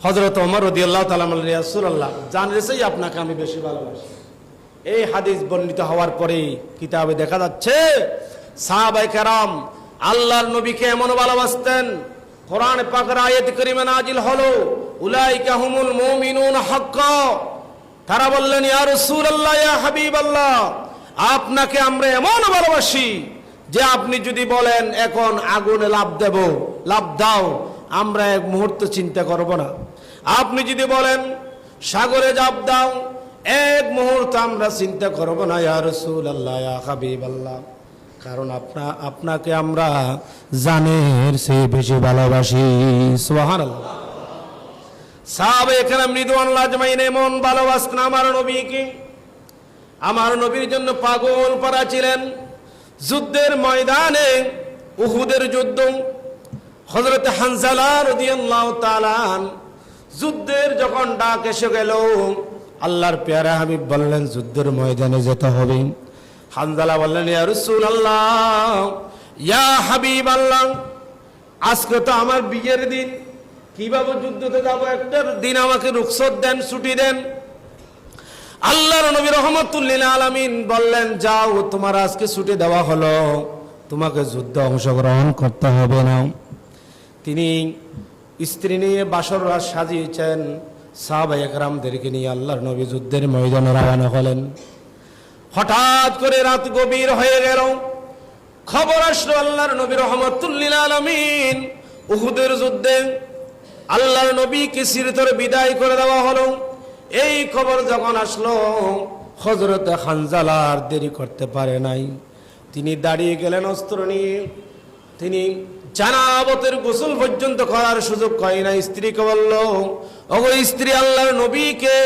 হযরত ওমর রাদিয়াল্লাহু তাআলা বললেন, ইয়া রাসূলুল্লাহ, জানলেই আপনাকে আমি বেশি ভালোবাসি। এই হাদিস বর্ণিত হওয়ার পরে কিতাবে দেখা যাচ্ছে সাহাবায়ে কেরাম আল্লাহর নবীকে এমন ভালোবাসতেন, কোরআন পাকের আয়াত কারিমা নাজিল হলো, উলাইকা হুমুল মুমিনুন হাক্কা। তারা বললেন, ইয়া রাসূলুল্লাহ, ইয়া হাবিবাল্লাহ, আপনাকে আমরা এমন ভালোবাসি যে আপনি যদি বলেন এখন আগুনে লাফ দেব, লাফ দাও, আমরা এক মুহূর্ত চিন্তা করব না। আপনি যদি বলেন সাগরে ঝাঁপ দাও, এক মুহূর্ত আমরা চিন্তা করব না ইয়া রাসূলুল্লাহ, ইয়া হাবিবাল্লাহ, কারণ আপনাকে আমরা জানের চেয়ে বেশি ভালোবাসি। সুবহানাল্লাহ। সাহাবায়ে কেরাম রিদওয়ানুল্লাহ আজমাইন এমন ভালোবাসতেন আমার নবীকে, আমার নবীর জন্য পাগল পারা ছিলেন। যুদ্ধের ময়দানে, উহুদের যুদ্ধ, হযরত হানজালা রাদিয়াল্লাহু তাআলা যুদ্ধের যখন ডাক এসে গেল, আল্লাহর পেয়ারা হাবিব বললেন যুদ্ধের ময়দানে যেতে হবে। হানজালা বললেন, ইয়া রাসূলুল্লাহ, ইয়া হাবিবাল্লাহ, আজকে তো আমার বিয়ের দিন, কিভাবে যুদ্ধতে যাব? একটা দিন আমাকে রুখসত দেন, ছুটি দেন। আল্লাহর নবী রাহমাতুল লিল আলামিন বললেন, যাও, তোমার আজকে ছুটি দেওয়া হলো, তোমাকে যুদ্ধে অংশগ্রহণ করতে হবে না। তিনি স্ত্রী নিয়ে বাসর রাত সাজিয়েছেন, সাহাবায়ে কেরামদেরকে নিয়ে আল্লাহর নবী যুদ্ধের ময়দানে রওনা হলেন। হঠাৎ করে রাত গভীর হয়ে গেল, খবর আসলো আল্লাহর নবী রাহমাতুল লিল আলামিন উহুদের যুদ্ধে আল্লাহর নবীকে চিরতরে বিদায় করে দেওয়া হলো। এই খবর যখন আসলো, হযরত হানজালা আর দেরি করতে পারে নাই, তিনি দাঁড়িয়ে গেলেন অস্ত্র নিয়ে। তিনি জানাবতের গোসল পর্যন্ত করার সুযোগ হয় না। স্ত্রীকে বলল, ওগো স্ত্রী, আল্লাহর নবীকে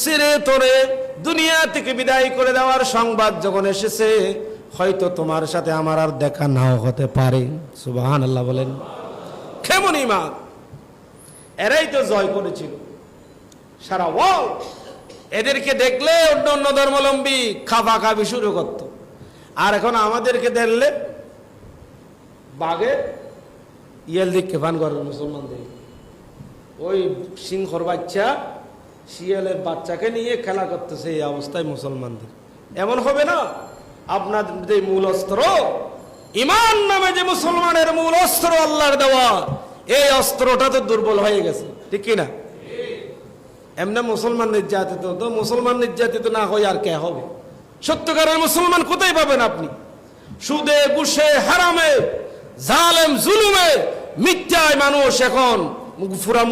চিরতরে দুনিয়া থেকে বিদায় করে দেওয়ার সংবাদ যখন এসেছে, হয়তো তোমার সাথে আমার আর দেখা নাও হতে পারে। সুবহানাল্লাহ বলেন। কেমন ঈমান! এরাই তো জয় করেছিল সারা ওয়ার্ল্ড। এদেরকে দেখলে অন্য অন্য ধর্মাবলম্বী খাফাখাফি শুরু করত, আর এখন আমাদেরকে দেখলে বাঘে ইয়েল দিক কেফান করে মুসলমানদের। ওই সিংহর বাচ্চা শিয়ালের বাচ্চাকে নিয়ে খেলা করতেছে, এই অবস্থায় মুসলমানদের। এমন হবে না? আপনাদের যে মূল অস্ত্র ঈমান নামে, যে মুসলমানের মূল অস্ত্র আল্লাহর দেওয়া, এই অস্ত্রটা তো দুর্বল হয়ে গেছে, ঠিক কিনা? এমনি মুসলমান নির্যাতিত, তো মুসলমান নির্যাতিত না হয় আর কে হবে? সত্যকারের মুসলমান কোথায় পাবেন আপনি? সুদে, ঘুষে, হারামে, জালেম, জুলুমে, মিথ্যায় মানুষ এখন ফুরা